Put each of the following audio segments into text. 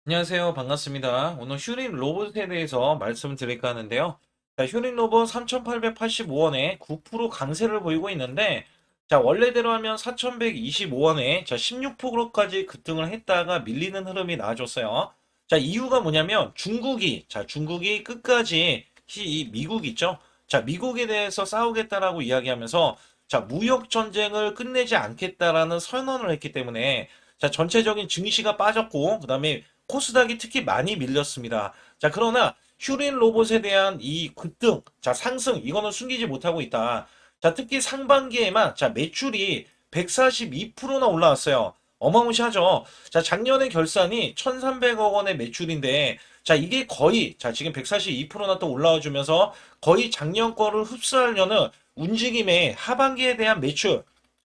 안녕하세요. 반갑습니다. 오늘 휴림 로봇에 대해서 말씀을 드릴까 하는데요. 자, 휴림 로봇 3,885원에 9% 강세를 보이고 있는데, 자, 원래대로 하면 4,125원에 16%까지 급등을 했다가 밀리는 흐름이 나와줬어요. 자, 이유가 뭐냐면 중국이 끝까지 이 미국 있죠? 자, 미국에 대해서 싸우겠다라고 이야기하면서 자, 무역 전쟁을 끝내지 않겠다라는 선언을 했기 때문에 자, 전체적인 증시가 빠졌고, 그다음에 코스닥이 특히 많이 밀렸습니다. 자, 그러나 휴린 로봇에 대한 이 급등, 자, 상승, 이거는 숨기지 못하고 있다. 자, 특히 상반기에만, 자, 매출이 142%나 올라왔어요. 어마무시하죠. 자, 작년에 결산이 1,300억 원의 매출인데, 자, 이게 거의, 자, 지금 142%나 또 올라와 주면서 거의 작년 거를 흡수하려는 움직임의 하반기에 대한 매출,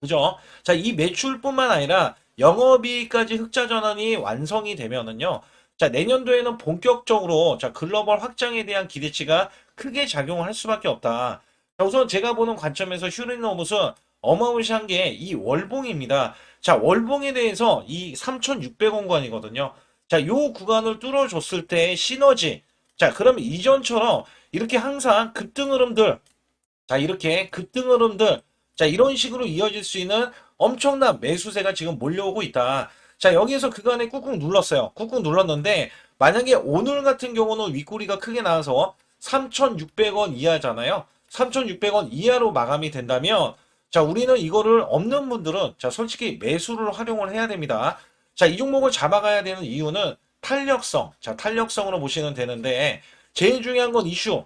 그죠? 자, 이 매출뿐만 아니라 영업이익까지 흑자 전환이 완성이 되면은요. 자, 내년도에는 본격적으로 자, 글로벌 확장에 대한 기대치가 크게 작용을 할 수밖에 없다. 자, 우선 제가 보는 관점에서 슈리노무스는 어마무시한 게 이 월봉입니다. 자, 월봉에 대해서 이 3,600원권이거든요. 자, 요 구간을 뚫어줬을 때의 시너지. 자, 그러면 이전처럼 이렇게 항상 급등 흐름들, 자, 이렇게 급등 흐름들, 자, 이런 식으로 이어질 수 있는 엄청난 매수세가 지금 몰려오고 있다. 자, 여기에서 그간에 꾹꾹 눌렀어요. 꾹꾹 눌렀는데, 만약에 오늘 같은 경우는 윗꼬리가 크게 나와서 3,600원 이하잖아요. 3,600원 이하로 마감이 된다면, 자, 우리는 이거를 없는 분들은, 자, 솔직히 매수를 활용을 해야 됩니다. 자, 이 종목을 잡아가야 되는 이유는 탄력성. 자, 탄력성으로 보시면 되는데, 제일 중요한 건 이슈.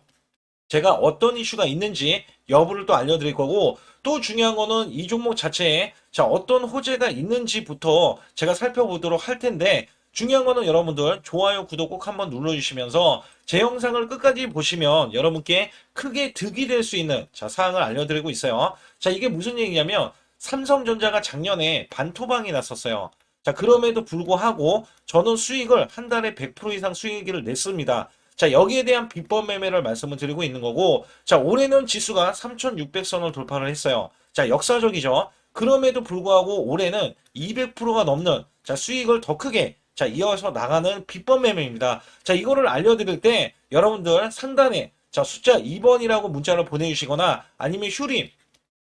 제가 어떤 이슈가 있는지 여부를 또 알려드릴 거고, 또 중요한 거는 이 종목 자체에 자 어떤 호재가 있는지부터 제가 살펴보도록 할 텐데, 중요한 거는 여러분들 좋아요, 구독 꼭 한번 눌러주시면서 제 영상을 끝까지 보시면 여러분께 크게 득이 될 수 있는 자 사항을 알려드리고 있어요. 자, 이게 무슨 얘기냐면 삼성전자가 작년에 반토막이 났었어요. 자, 그럼에도 불구하고 저는 수익을 한 달에 100% 이상 수익을 냈습니다. 자, 여기에 대한 비법 매매를 말씀을 드리고 있는 거고, 자, 올해는 지수가 3,600선을 돌파를 했어요. 자, 역사적이죠. 그럼에도 불구하고 올해는 200%가 넘는 자, 수익을 더 크게 자, 이어서 나가는 비법 매매입니다. 자, 이거를 알려드릴 때 여러분들 상단에 자, 숫자 2번이라고 문자를 보내주시거나 아니면 휴림,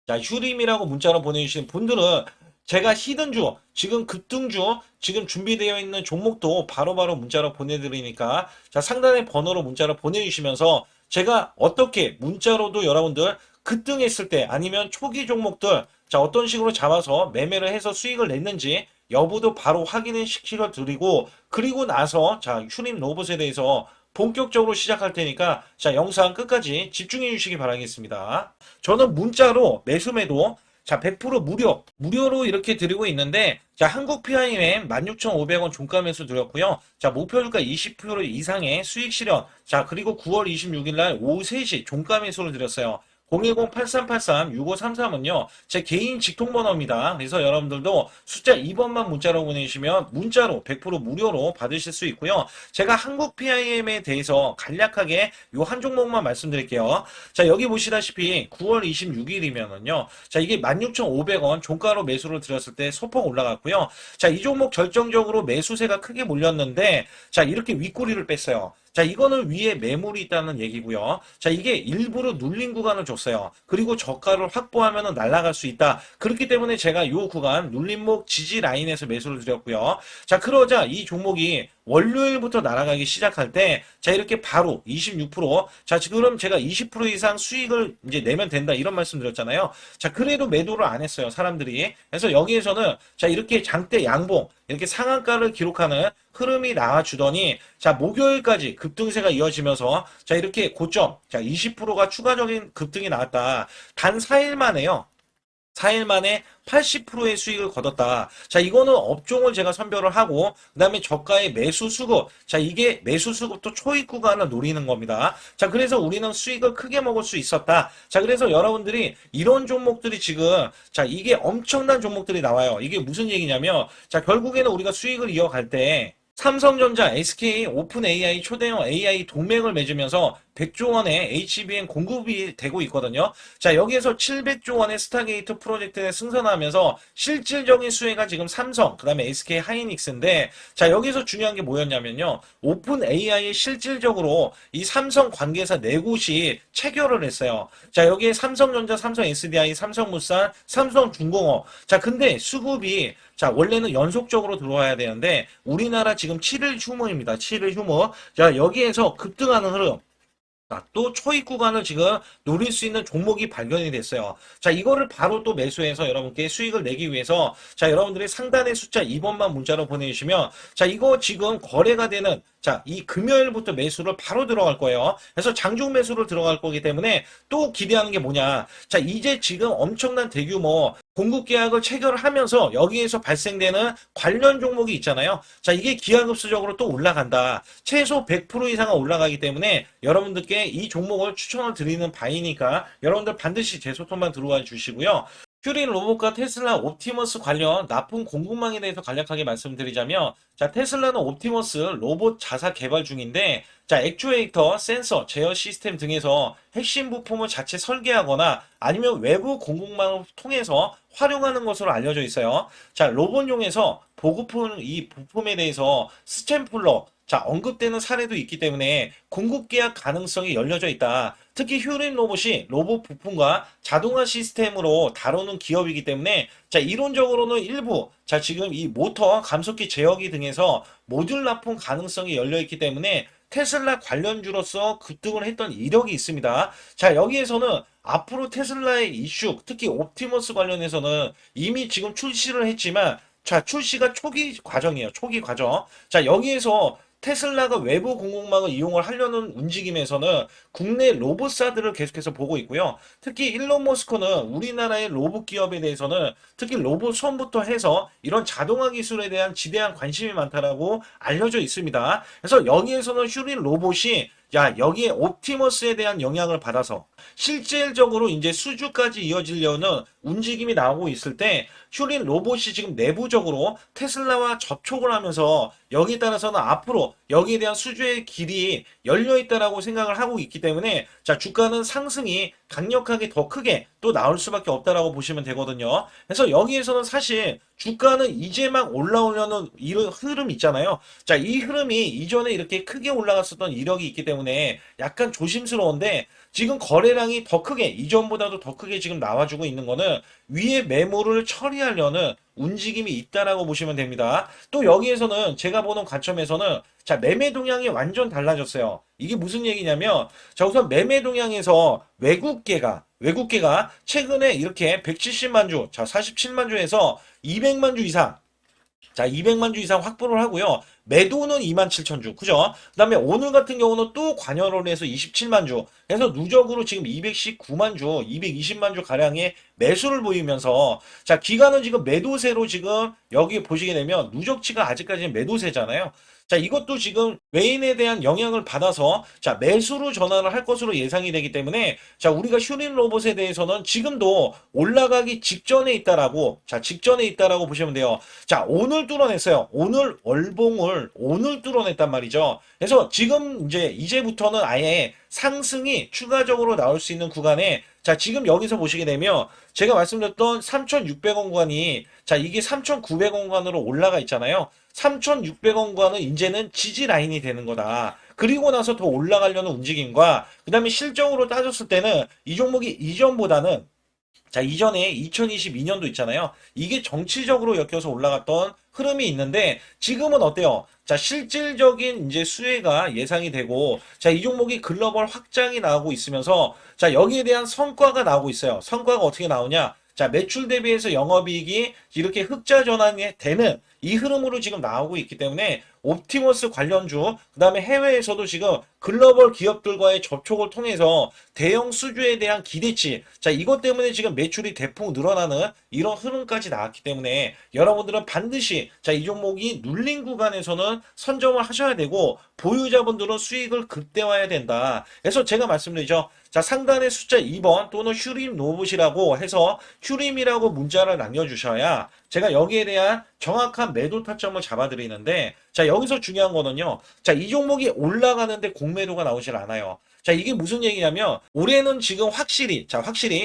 자, 휴림이라고 문자로 보내주신 분들은 제가 히든주, 지금 급등주, 지금 준비되어 있는 종목도 바로바로 문자로 보내드리니까 자, 상단의 번호로 문자로 보내주시면서 제가 어떻게 문자로도 여러분들 급등했을 때 아니면 초기 종목들 자, 어떤 식으로 잡아서 매매를 해서 수익을 냈는지 여부도 바로 확인을 시켜 드리고 그리고 나서 자, 휴림 로봇에 대해서 본격적으로 시작할 테니까 자, 영상 끝까지 집중해 주시기 바라겠습니다. 저는 문자로 매수매도 자, 100% 무료로 이렇게 드리고 있는데, 자, 한국 PIM 16,500원 종가 매수 드렸고요. 자, 목표주가 20% 이상의 수익 실현. 자, 그리고 9월 26일 날 오후 3시 종가 매수를 드렸어요. 010-8383-6533은요, 제 개인 직통번호입니다. 그래서 여러분들도 숫자 2번만 문자로 보내주시면 문자로 100% 무료로 받으실 수 있고요. 제가 한국 PIM에 대해서 간략하게 요 한 종목만 말씀드릴게요. 자, 여기 보시다시피 9월 26일이면은요, 자, 이게 16,500원 종가로 매수를 드렸을 때 소폭 올라갔고요. 자, 이 종목 결정적으로 매수세가 크게 몰렸는데, 자, 이렇게 윗꼬리를 뺐어요. 자, 이거는 위에 매물이 있다는 얘기고요. 자, 이게 일부러 눌린 구간을 줬어요. 그리고 저가를 확보하면 날아갈 수 있다. 그렇기 때문에 제가 이 구간 눌림목 지지 라인에서 매수를 드렸고요. 자, 그러자 이 종목이 월요일부터 날아가기 시작할 때, 자, 이렇게 바로 26%, 자, 지금 제가 20% 이상 수익을 이제 내면 된다. 이런 말씀 드렸잖아요. 자, 그래도 매도를 안 했어요. 사람들이. 그래서 여기에서는, 자, 이렇게 장대 양봉, 이렇게 상한가를 기록하는 흐름이 나와주더니, 자, 목요일까지 급등세가 이어지면서, 자, 이렇게 고점, 자, 20%가 추가적인 급등이 나왔다. 단 4일 만에요. 4일 만에 80%의 수익을 거뒀다. 자, 이거는 업종을 제가 선별을 하고, 그 다음에 저가의 매수 수급. 자, 이게 매수 수급도 초입 구간을 노리는 겁니다. 자, 그래서 우리는 수익을 크게 먹을 수 있었다. 자, 그래서 여러분들이 이런 종목들이 지금, 자, 이게 엄청난 종목들이 나와요. 이게 무슨 얘기냐면, 자, 결국에는 우리가 수익을 이어갈 때, 삼성전자, SK, 오픈 AI, 초대형 AI 동맹을 맺으면서 100조 원의 HBM 공급이 되고 있거든요. 자, 여기에서 700조 원의 스타게이트 프로젝트에 승선하면서 실질적인 수혜가 지금 삼성, 그 다음에 SK 하이닉스인데, 자, 여기서 중요한 게 뭐였냐면요. 오픈 AI에 실질적으로 이 삼성 관계사 네 곳이 체결을 했어요. 자, 여기에 삼성전자, 삼성 SDI, 삼성물산, 삼성중공업. 자, 근데 수급이 자, 원래는 연속적으로 들어와야 되는데 우리나라 지금 7일 휴무입니다. 7일 휴무. 자, 여기에서 급등하는 흐름. 자, 또 초입 구간을 지금 노릴 수 있는 종목이 발견이 됐어요. 자, 이거를 바로 또 매수해서 여러분께 수익을 내기 위해서 자, 여러분들이 상단의 숫자 2번만 문자로 보내주시면 자, 이거 지금 거래가 되는 자, 이 금요일부터 매수를 바로 들어갈 거예요. 그래서 장중 매수를 들어갈 거기 때문에 또 기대하는 게 뭐냐. 자, 이제 지금 엄청난 대규모 공급 계약을 체결하면서 여기에서 발생되는 관련 종목이 있잖아요. 자, 이게 기하급수적으로 또 올라간다. 최소 100% 이상은 올라가기 때문에 여러분들께 이 종목을 추천을 드리는 바이니까 여러분들 반드시 제 소통만 들어와 주시고요. 퓨린 로봇과 테슬라 옵티머스 관련 나쁜 공급망에 대해서 간략하게 말씀드리자면 자, 테슬라는 옵티머스 로봇 자사 개발 중인데 자, 액추에이터, 센서, 제어 시스템 등에서 핵심 부품을 자체 설계하거나 아니면 외부 공급망을 통해서 활용하는 것으로 알려져 있어요. 자, 로봇용에서 보급품 이 부품에 대해서 스탬플러 자, 언급되는 사례도 있기 때문에 공급 계약 가능성이 열려져 있다. 특히 휴린 로봇이 로봇 부품과 자동화 시스템으로 다루는 기업이기 때문에 자, 이론적으로는 일부 자, 지금 이 모터, 감속기 제어기 등에서 모듈 납품 가능성이 열려 있기 때문에 테슬라 관련주로서 급등을 했던 이력이 있습니다. 자, 여기에서는 앞으로 테슬라의 이슈, 특히 옵티머스 관련해서는 이미 지금 출시를 했지만 자, 출시가 초기 과정이에요. 초기 과정. 자, 여기에서 테슬라가 외부 공급망을 이용을 하려는 움직임에서는 국내 로봇사들을 계속해서 보고 있고요. 특히 일론 머스크는 우리나라의 로봇 기업에 대해서는 특히 로봇 손부터 해서 이런 자동화 기술에 대한 지대한 관심이 많다라고 알려져 있습니다. 그래서 여기에서는 슈린 로봇이 야, 여기에 옵티머스에 대한 영향을 받아서 실질적으로 이제 수주까지 이어지려는 움직임이 나오고 있을 때 슈린 로봇이 지금 내부적으로 테슬라와 접촉을 하면서 여기에 따라서는 앞으로 여기에 대한 수주의 길이 열려 있다라고 생각을 하고 있기 때문에 자, 주가는 상승이 강력하게 더 크게 또 나올 수밖에 없다라고 보시면 되거든요. 그래서 여기에서는 사실 주가는 이제 막 올라오려는 이런 흐름 있잖아요. 자, 이 흐름이 이전에 이렇게 크게 올라갔었던 이력이 있기 때문에 약간 조심스러운데 지금 거래량이 더 크게 이전보다도 더 크게 지금 나와주고 있는 거는 위에 매물을 처리하려는 움직임이 있다라고 보시면 됩니다. 또 여기에서는 제가 보는 관점에서는 자, 매매 동향이 완전 달라졌어요. 이게 무슨 얘기냐면 자, 우선 매매 동향에서 외국계가 최근에 이렇게 170만 주, 자, 47만 주에서 200만 주 이상 자, 200만 주 이상 확보를 하고요. 매도는 2만 7천 주. 그죠? 그 다음에 오늘 같은 경우는 또 관여를 해서 27만 주. 그래서 누적으로 지금 219만 주, 220만 주 가량의 매수를 보이면서 자, 기간은 지금 매도세로 지금 여기 보시게 되면 누적치가 아직까지는 매도세잖아요. 자, 이것도 지금 외인에 대한 영향을 받아서 자, 매수로 전환을 할 것으로 예상이 되기 때문에 자, 우리가 슈린 로봇에 대해서는 지금도 올라가기 직전에 있다라고 자, 직전에 있다라고 보시면 돼요. 자, 오늘 뚫어냈어요. 오늘 월봉을 오늘 뚫어냈단 말이죠. 그래서 지금 이제부터는 아예 상승이 추가적으로 나올 수 있는 구간에 자, 지금 여기서 보시게 되면 제가 말씀드렸던 3,600원 구간이 자, 이게 3,900원 구간으로 올라가 있잖아요. 3,600원과는 이제는 지지 라인이 되는 거다. 그리고 나서 더 올라가려는 움직임과 그 다음에 실적으로 따졌을 때는 이 종목이 이전보다는 자, 이전에 2022년도 있잖아요. 이게 정치적으로 엮여서 올라갔던 흐름이 있는데 지금은 어때요? 자, 실질적인 이제 수혜가 예상이 되고 자, 이 종목이 글로벌 확장이 나오고 있으면서 자, 여기에 대한 성과가 나오고 있어요. 성과가 어떻게 나오냐? 자, 매출 대비해서 영업이익이 이렇게 흑자 전환이 되는 이 흐름으로 지금 나오고 있기 때문에 옵티머스 관련주, 그 다음에 해외에서도 지금 글로벌 기업들과의 접촉을 통해서 대형 수주에 대한 기대치, 자, 이것 때문에 지금 매출이 대폭 늘어나는 이런 흐름까지 나왔기 때문에 여러분들은 반드시 자, 이 종목이 눌린 구간에서는 선점을 하셔야 되고 보유자분들은 수익을 극대화해야 된다. 그래서 제가 말씀드리죠. 자, 상단의 숫자 2번 또는 휴림 로봇이라고 해서 휴림이라고 문자를 남겨주셔야 제가 여기에 대한 정확한 매도 타점을 잡아드리는데 자, 여기서 중요한 거는요. 자, 이 종목이 올라가는데 공매도가 나오질 않아요. 자, 이게 무슨 얘기냐면 올해는 지금 확실히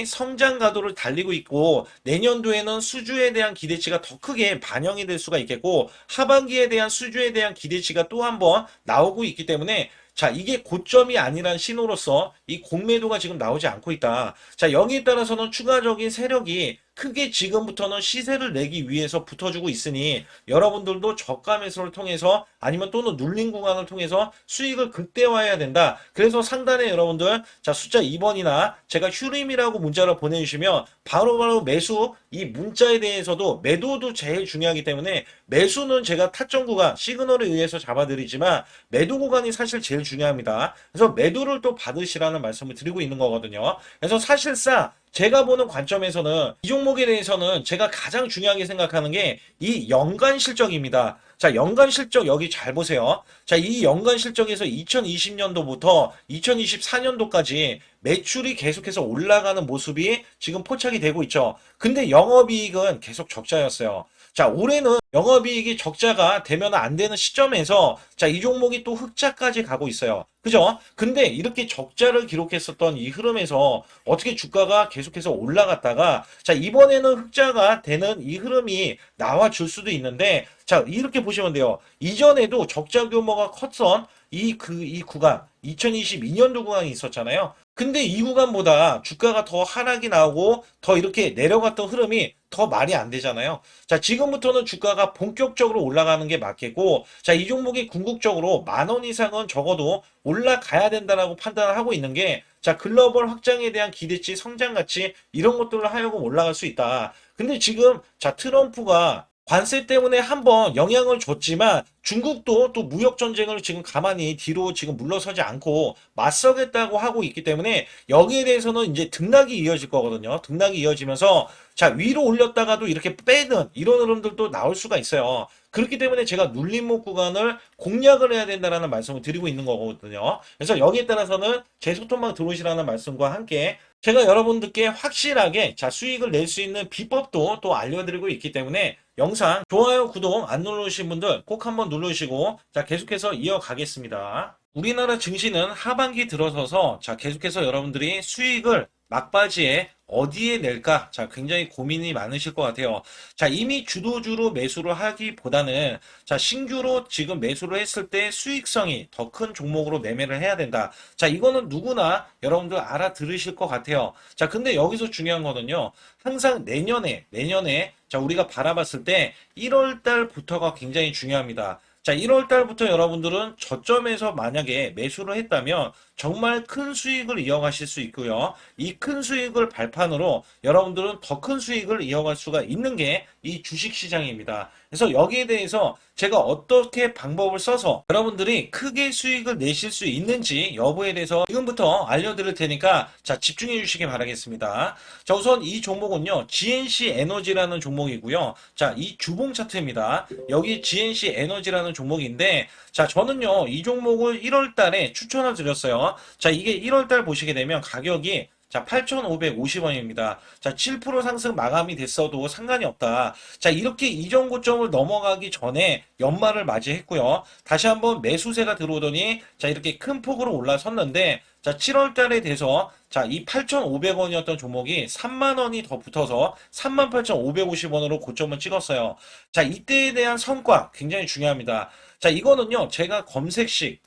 성장 가도를 달리고 있고 내년도에는 수주에 대한 기대치가 더 크게 반영이 될 수가 있겠고 하반기에 대한 수주에 대한 기대치가 또 한번 나오고 있기 때문에 자, 이게 고점이 아니란 신호로서 이 공매도가 지금 나오지 않고 있다. 자, 여기에 따라서는 추가적인 세력이 크게 지금부터는 시세를 내기 위해서 붙어주고 있으니 여러분들도 저가 매수를 통해서 아니면 또는 눌린 구간을 통해서 수익을 극대화해야 된다. 그래서 상단에 여러분들 자 숫자 2번이나 제가 휴림이라고 문자를 보내주시면 바로바로 매수 이 문자에 대해서도 매도도 제일 중요하기 때문에 매수는 제가 타점 구간 시그널에 의해서 잡아드리지만 매도 구간이 사실 제일 중요합니다. 그래서 매도를 또 받으시라는 말씀을 드리고 있는 거거든요. 그래서 사실상 제가 보는 관점에서는 이 종목에 대해서는 제가 가장 중요하게 생각하는 게 이 연간 실적입니다. 자, 연간 실적 여기 잘 보세요. 자, 이 연간 실적에서 2020년도부터 2024년도까지 매출이 계속해서 올라가는 모습이 지금 포착이 되고 있죠. 근데 영업이익은 계속 적자였어요. 자, 올해는 영업이익이 적자가 되면 안 되는 시점에서 자, 이 종목이 또 흑자까지 가고 있어요. 그죠? 근데 이렇게 적자를 기록했었던 이 흐름에서 어떻게 주가가 계속해서 올라갔다가 자, 이번에는 흑자가 되는 이 흐름이 나와줄 수도 있는데 자, 이렇게 보시면 돼요. 이전에도 적자 규모가 컸던 이 구간 2022년도 구간이 있었잖아요. 근데 이 구간보다 주가가 더 하락이 나오고 더 이렇게 내려갔던 흐름이 더 말이 안 되잖아요. 자, 지금부터는 주가가 본격적으로 올라가는 게 맞겠고, 자, 이 종목이 궁극적으로 10,000원 이상은 적어도 올라가야 된다라고 판단을 하고 있는 게, 자, 글로벌 확장에 대한 기대치, 성장 가치, 이런 것들을 하여금 올라갈 수 있다. 근데 지금, 자, 트럼프가 관세 때문에 한번 영향을 줬지만 중국도 또 무역 전쟁을 지금 가만히 뒤로 지금 물러서지 않고 맞서겠다고 하고 있기 때문에 여기에 대해서는 이제 등락이 이어질 거거든요. 등락이 이어지면서 자, 위로 올렸다가도 이렇게 빼는 이런 흐름들도 나올 수가 있어요. 그렇기 때문에 제가 눌림목 구간을 공략을 해야 된다라는 말씀을 드리고 있는 거거든요. 그래서 여기에 따라서는 제 소통방 들어오시라는 말씀과 함께 제가 여러분들께 확실하게 자, 수익을 낼 수 있는 비법도 또 알려드리고 있기 때문에 영상 좋아요, 구독 안 누르신 분들 꼭 한번 누르시고 자, 계속해서 이어가겠습니다. 우리나라 증시는 하반기 들어서서 자, 계속해서 여러분들이 수익을 막바지에 어디에 낼까? 자, 굉장히 고민이 많으실 것 같아요. 자, 이미 주도주로 매수를 하기보다는 자, 신규로 지금 매수를 했을 때 수익성이 더 큰 종목으로 매매를 해야 된다. 자, 이거는 누구나 여러분들 알아들으실 것 같아요. 자, 근데 여기서 중요한 거는요. 항상 내년에 자, 우리가 바라봤을 때 1월 달부터가 굉장히 중요합니다. 자, 1월 달부터 여러분들은 저점에서 만약에 매수를 했다면 정말 큰 수익을 이어가실 수 있고요. 이 큰 수익을 발판으로 여러분들은 더 큰 수익을 이어갈 수가 있는 게 이 주식 시장입니다. 그래서 여기에 대해서 제가 어떻게 방법을 써서 여러분들이 크게 수익을 내실 수 있는지 여부에 대해서 지금부터 알려드릴 테니까 자, 집중해 주시기 바라겠습니다. 자, 우선 이 종목은요. GNC 에너지라는 종목이고요. 자, 이 주봉 차트입니다. 여기 GNC 에너지라는 종목인데 자, 저는요. 이 종목을 1월 달에 추천을 드렸어요. 자, 이게 1월 달 보시게 되면 가격이 자, 8,550원입니다. 자, 7% 상승 마감이 됐어도 상관이 없다. 자, 이렇게 이전 고점을 넘어가기 전에 연말을 맞이했고요. 다시 한번 매수세가 들어오더니 자, 이렇게 큰 폭으로 올라섰는데 자, 7월 달에 돼서 자, 이 8,500원이었던 종목이 3만 원이 더 붙어서 38,550원으로 고점을 찍었어요. 자, 이때에 대한 성과 굉장히 중요합니다. 자, 이거는요. 제가 검색식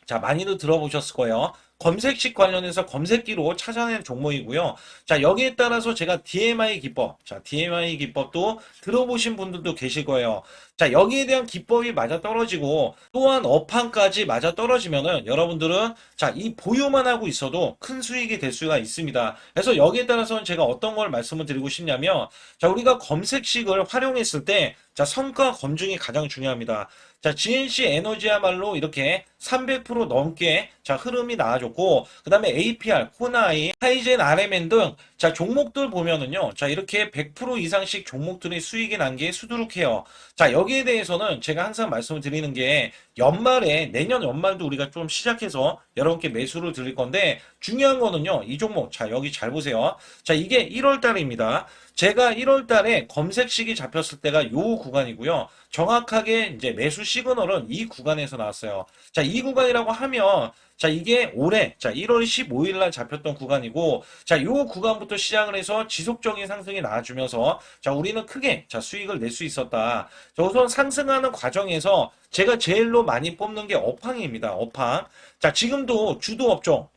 자, 많이들 들어보셨을 거예요. 검색식 관련해서 검색기로 찾아낸 종목이고요. 자, 여기에 따라서 제가 DMI 기법, 자, DMI 기법도 들어보신 분들도 계실 거예요. 자, 여기에 대한 기법이 맞아 떨어지고 또한 업황까지 맞아 떨어지면은 여러분들은 자, 이 보유만 하고 있어도 큰 수익이 될 수가 있습니다. 그래서 여기에 따라서는 제가 어떤 걸 말씀을 드리고 싶냐면 자, 우리가 검색식을 활용했을 때 자, 성과 검증이 가장 중요합니다. 자, GNC 에너지야말로 이렇게 300% 넘게 자, 흐름이 나와줬고, 그 다음에 APR, 코나이, 하이젠, RMN 등 자, 종목들 보면은요. 자, 이렇게 100% 이상씩 종목들이 수익이 난 게 수두룩해요. 자, 여기에 대해서는 제가 항상 말씀을 드리는 게 연말에 내년 연말도 우리가 좀 시작해서 여러분께 매수를 드릴 건데 중요한 거는요. 이 종목 자, 여기 잘 보세요. 자, 이게 1월 달입니다. 제가 1월 달에 검색식이 잡혔을 때가 요 구간이고요. 정확하게 이제 매수 시그널은 이 구간에서 나왔어요. 자, 이 구간이라고 하면 자, 이게 올해, 자, 1월 15일 날 잡혔던 구간이고, 자, 요 구간부터 시작을 해서 지속적인 상승이 나와주면서, 자, 우리는 크게, 자, 수익을 낼 수 있었다. 자, 우선 상승하는 과정에서 제가 제일로 많이 뽑는 게 업황입니다. 업황. 자, 지금도 주도 업종.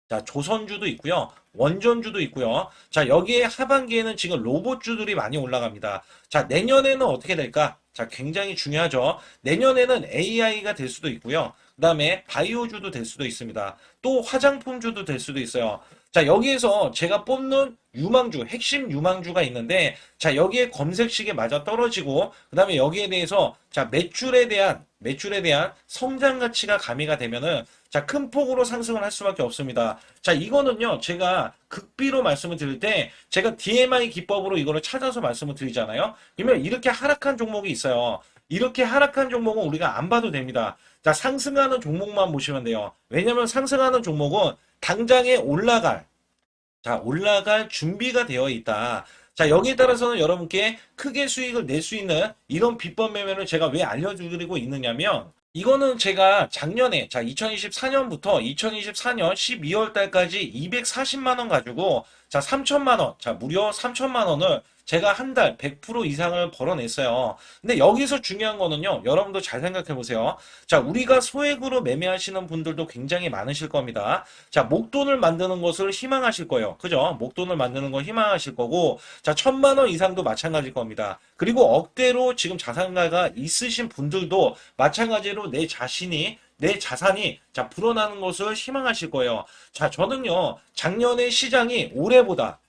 자, 조선주도 있고요. 원전주도 있고요. 자, 여기에 하반기에는 지금 로봇주들이 많이 올라갑니다. 자, 내년에는 어떻게 될까? 자, 굉장히 중요하죠. 내년에는 AI가 될 수도 있고요. 그 다음에 바이오주도 될 수도 있습니다. 또 화장품주도 될 수도 있어요. 자, 여기에서 제가 뽑는 유망주, 핵심 유망주가 있는데, 자, 여기에 검색식에 맞아 떨어지고, 그 다음에 여기에 대해서, 자, 매출에 대한 성장 가치가 가미가 되면은, 자, 큰 폭으로 상승을 할 수밖에 없습니다. 자, 이거는요, 제가 극비로 말씀을 드릴 때, 제가 DMI 기법으로 이거를 찾아서 말씀을 드리잖아요. 그러면 이렇게 하락한 종목이 있어요. 이렇게 하락한 종목은 우리가 안 봐도 됩니다. 자, 상승하는 종목만 보시면 돼요. 왜냐면 상승하는 종목은 당장에 올라갈 준비가 되어 있다. 자, 여기에 따라서는 여러분께 크게 수익을 낼 수 있는 이런 비법 매매를 제가 왜 알려드리고 있느냐면, 이거는 제가 작년에, 자, 2024년부터 2024년 12월 달까지 240만 원 가지고, 자, 3천만 원, 자, 무려 3천만 원을 제가 한 달 100% 이상을 벌어냈어요. 근데 여기서 중요한 거는요, 여러분도 잘 생각해 보세요. 자, 우리가 소액으로 매매하시는 분들도 굉장히 많으실 겁니다. 자, 목돈을 만드는 것을 희망하실 거예요. 그죠? 목돈을 만드는 걸 희망하실 거고, 자, 1,000만 원 이상도 마찬가지일 겁니다. 그리고 억대로 지금 자산가가 있으신 분들도 마찬가지로 내 자산이 자 불어나는 것을 희망하실 거예요. 자, 저는요 작년에 시장이 올해보다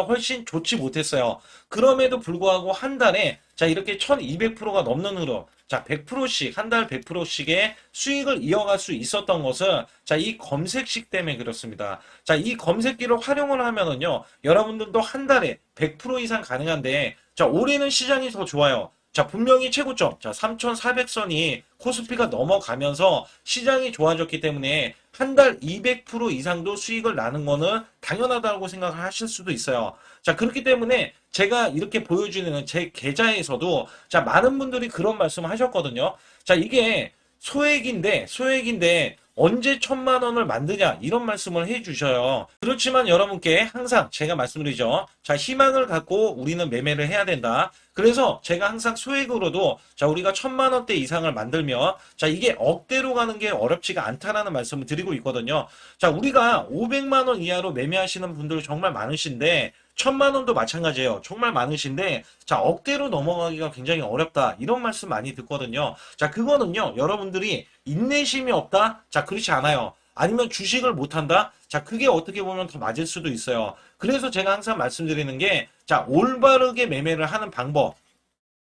훨씬 좋지 못했어요. 그럼에도 불구하고 한 달에 자 이렇게 1200%가 넘는 흐름, 자 100%씩 한 달 100%씩의 수익을 이어갈 수 있었던 것은 자 이 검색식 때문에 그렇습니다. 자 이 검색기를 활용을 하면은요 여러분들도 한 달에 100% 이상 가능한데 자 올해는 시장이 더 좋아요. 자, 분명히 최고점, 자, 3,400선이 코스피가 넘어가면서 시장이 좋아졌기 때문에 한 달 200% 이상도 수익을 나는 거는 당연하다고 생각을 하실 수도 있어요. 자, 그렇기 때문에 제가 이렇게 보여주는 제 계좌에서도 자, 많은 분들이 그런 말씀을 하셨거든요. 자, 이게 소액인데 언제 1,000만 원을 만드냐 이런 말씀을 해주셔요. 그렇지만 여러분께 항상 제가 말씀드리죠. 자, 희망을 갖고 우리는 매매를 해야 된다. 그래서 제가 항상 소액으로도 자 우리가 1,000만 원대 이상을 만들면 자 이게 억대로 가는 게 어렵지가 않다라는 말씀을 드리고 있거든요. 자, 우리가 500만 원 이하로 매매하시는 분들 정말 많으신데 1,000만 원도 마찬가지예요. 정말 많으신데 자 억대로 넘어가기가 굉장히 어렵다 이런 말씀 많이 듣거든요. 자, 그거는요 여러분들이 인내심이 없다? 자, 그렇지 않아요. 아니면 주식을 못한다? 자, 그게 어떻게 보면 더 맞을 수도 있어요. 그래서 제가 항상 말씀드리는 게 자 올바르게 매매를 하는 방법,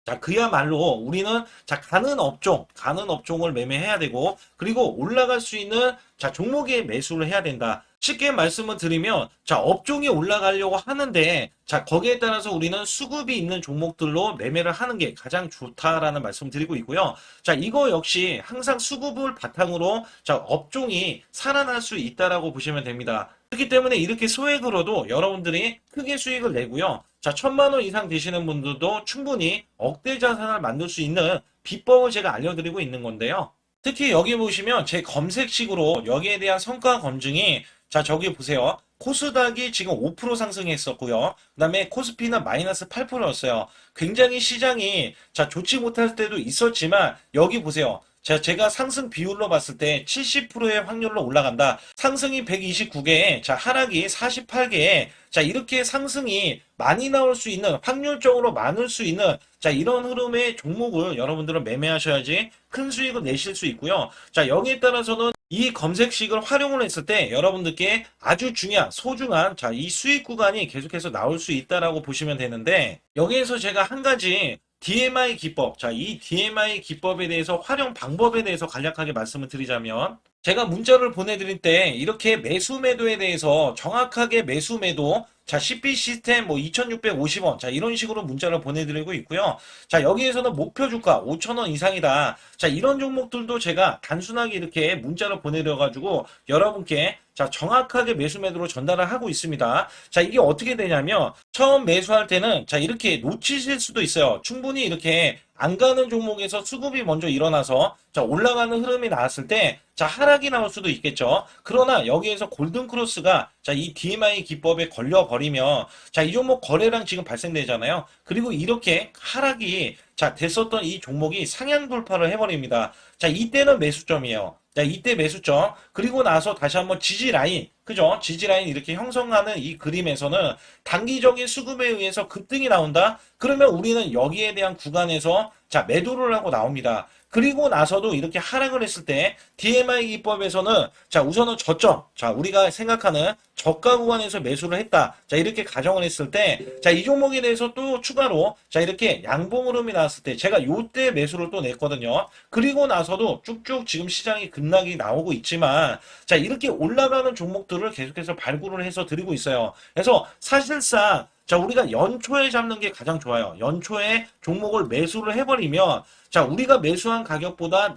자, 그야말로 우리는 자, 가는 업종을 매매해야 되고, 그리고 올라갈 수 있는 자, 종목에 매수를 해야 된다. 쉽게 말씀을 드리면, 자, 업종이 올라가려고 하는데, 자, 거기에 따라서 우리는 수급이 있는 종목들로 매매를 하는 게 가장 좋다라는 말씀 드리고 있고요. 자, 이거 역시 항상 수급을 바탕으로 자, 업종이 살아날 수 있다라고 보시면 됩니다. 그렇기 때문에 이렇게 소액으로도 여러분들이 크게 수익을 내고요. 자, 1,000만 원 이상 되시는 분들도 충분히 억대 자산을 만들 수 있는 비법을 제가 알려드리고 있는 건데요. 특히 여기 보시면 제 검색식으로 여기에 대한 성과 검증이 자, 저기 보세요. 코스닥이 지금 5% 상승했었고요. 그 다음에 코스피는 마이너스 8%였어요. 굉장히 시장이 자, 좋지 못할 때도 있었지만 여기 보세요. 자, 제가 상승 비율로 봤을 때 70%의 확률로 올라간다. 상승이 129개에, 자, 하락이 48개에, 자, 이렇게 상승이 많이 나올 수 있는, 확률적으로 많을 수 있는, 자, 이런 흐름의 종목을 여러분들은 매매하셔야지 큰 수익을 내실 수 있고요. 자, 여기에 따라서는 이 검색식을 활용을 했을 때 여러분들께 아주 소중한, 자, 이 수익 구간이 계속해서 나올 수 있다라고 보시면 되는데, 여기에서 제가 한 가지 DMI 기법, 자, 이 DMI 기법에 대해서 활용 방법에 대해서 간략하게 말씀을 드리자면, 제가 문자를 보내드릴 때 이렇게 매수 매도에 대해서 정확하게 매수 매도 자, CP 시스템 뭐 2,650원. 자, 이런 식으로 문자를 보내드리고 있고요. 자, 여기에서는 목표 주가 5,000원 이상이다. 자, 이런 종목들도 제가 단순하게 이렇게 문자를 보내드려가지고 여러분께 자, 정확하게 매수 매도로 전달을 하고 있습니다. 자, 이게 어떻게 되냐면 처음 매수할 때는 자, 이렇게 놓치실 수도 있어요. 충분히 이렇게 안 가는 종목에서 수급이 먼저 일어나서 자, 올라가는 흐름이 나왔을 때 자, 하락이 나올 수도 있겠죠. 그러나 여기에서 골든 크로스가 자, 이 DMI 기법에 걸려 버리면 자, 이 종목 거래량 지금 발생되잖아요. 그리고 이렇게 하락이 자, 됐었던 이 종목이 상향 돌파를 해버립니다. 자, 이때는 매수점이에요. 자, 이때 매수점. 그리고 나서 다시 한번 지지 라인. 그죠? 지지 라인 이렇게 형성하는 이 그림에서는 단기적인 수급에 의해서 급등이 나온다? 그러면 우리는 여기에 대한 구간에서 자, 매도를 하고 나옵니다. 그리고 나서도 이렇게 하락을 했을 때 DMI 기법에서는 자, 우선은 저점. 자, 우리가 생각하는 저가 구간에서 매수를 했다. 자, 이렇게 가정을 했을 때 자, 이 종목에 대해서 또 추가로 자, 이렇게 양봉 흐름이 나왔을 때 제가 요때 매수를 또 냈거든요. 그리고 나서도 쭉쭉 지금 시장이 급락이 나오고 있지만 자, 이렇게 올라가는 종목들을 계속해서 발굴을 해서 드리고 있어요. 그래서 사실상 자, 우리가 연초에 잡는 게 가장 좋아요. 연초에 종목을 매수를 해버리면 자, 우리가 매수한 가격보다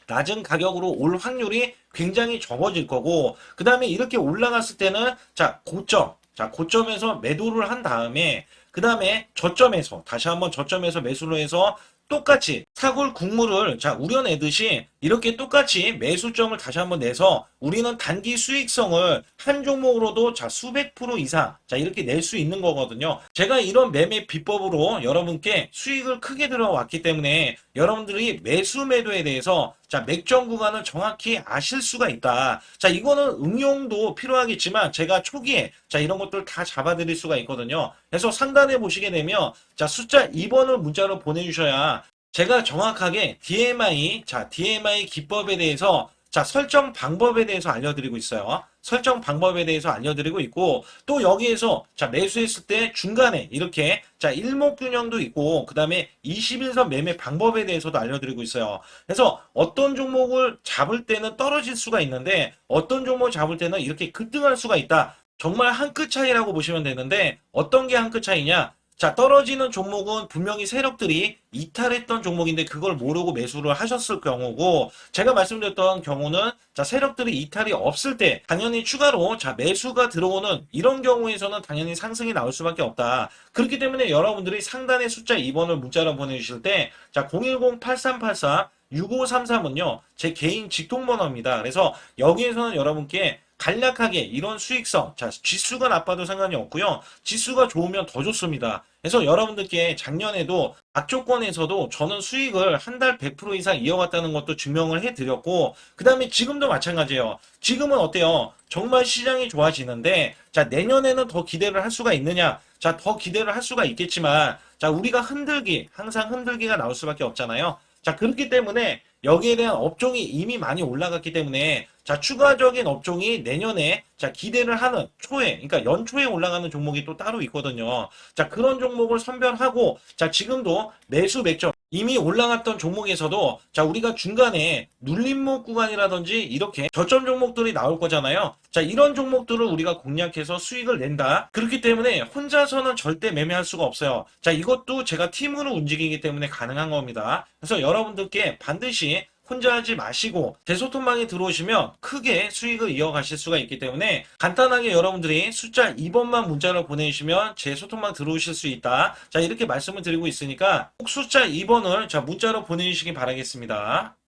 낮은 가격으로 올 확률이 굉장히 적어질 거고, 그 다음에 이렇게 올라갔을 때는, 고점에서 매도를 한 다음에, 그 다음에 저점에서, 다시 한번 저점에서 매수를 해서 똑같이 사골 국물을 자, 우려내듯이 이렇게 똑같이 매수점을 다시 한번 내서 우리는 단기 수익성을 한 종목으로도 자, 수백 프로 이상 자, 이렇게 낼 수 있는 거거든요. 제가 이런 매매 비법으로 여러분께 수익을 크게 들어왔기 때문에 여러분들이 매수 매도에 대해서 자, 맥점 구간을 정확히 아실 수가 있다. 자, 이거는 응용도 필요하겠지만 제가 초기에 자, 이런 것들 다 잡아드릴 수가 있거든요. 그래서 상단에 보시게 되면 자, 숫자 2번을 문자로 보내주셔야 제가 정확하게 DMI 기법에 대해서 자, 설정 방법에 대해서 알려드리고 있어요. 설정 방법에 대해서 알려드리고 있고, 또 여기에서, 자, 매수했을 때 중간에 이렇게, 자, 일목균형도 있고, 그 다음에 21선 매매 방법에 대해서도 알려드리고 있어요. 그래서 어떤 종목을 잡을 때는 떨어질 수가 있는데, 어떤 종목을 잡을 때는 이렇게 급등할 수가 있다. 정말 한 끗 차이라고 보시면 되는데, 어떤 게 한 끗 차이냐? 자, 떨어지는 종목은 분명히 세력들이 이탈했던 종목인데 그걸 모르고 매수를 하셨을 경우고, 제가 말씀드렸던 경우는 자, 세력들이 이탈이 없을 때 당연히 추가로 자, 매수가 들어오는 이런 경우에서는 당연히 상승이 나올 수밖에 없다. 그렇기 때문에 여러분들이 상단에 숫자 2번을 문자로 보내주실 때 자, 010-8384-6533은요 제 개인 직통번호입니다. 그래서 여기에서는 여러분께 간략하게 이런 수익성, 자, 지수가 나빠도 상관이 없고요. 지수가 좋으면 더 좋습니다. 그래서 여러분들께 작년에도 악조건에서도 저는 수익을 한 달 100% 이상 이어갔다는 것도 증명을 해드렸고, 그 다음에 지금도 마찬가지예요. 지금은 어때요? 정말 시장이 좋아지는데, 자, 내년에는 더 기대를 할 수가 있느냐? 자, 더 기대를 할 수가 있겠지만, 자, 우리가 항상 흔들기가 나올 수밖에 없잖아요. 자, 그렇기 때문에 여기에 대한 업종이 이미 많이 올라갔기 때문에 자, 추가적인 업종이 내년에 자, 기대를 하는 그러니까 연초에 올라가는 종목이 또 따로 있거든요. 자, 그런 종목을 선별하고 자, 지금도 매수 맥점 이미 올라갔던 종목에서도 자, 우리가 중간에 눌림목 구간이라든지 이렇게 저점 종목들이 나올 거잖아요. 자, 이런 종목들을 우리가 공략해서 수익을 낸다. 그렇기 때문에 혼자서는 절대 매매할 수가 없어요. 자, 이것도 제가 팀으로 움직이기 때문에 가능한 겁니다. 그래서 여러분들께 반드시 혼자 하지 마시고 제 소통방에 들어오시면 크게 수익을 이어가실 수가 있기 때문에 간단하게 여러분들이 숫자 2번만 문자로 보내주시면 제 소통방 들어오실 수 있다. 자, 이렇게 말씀을 드리고 있으니까 꼭 숫자 2번을 자, 문자로 보내주시기 바라겠습니다.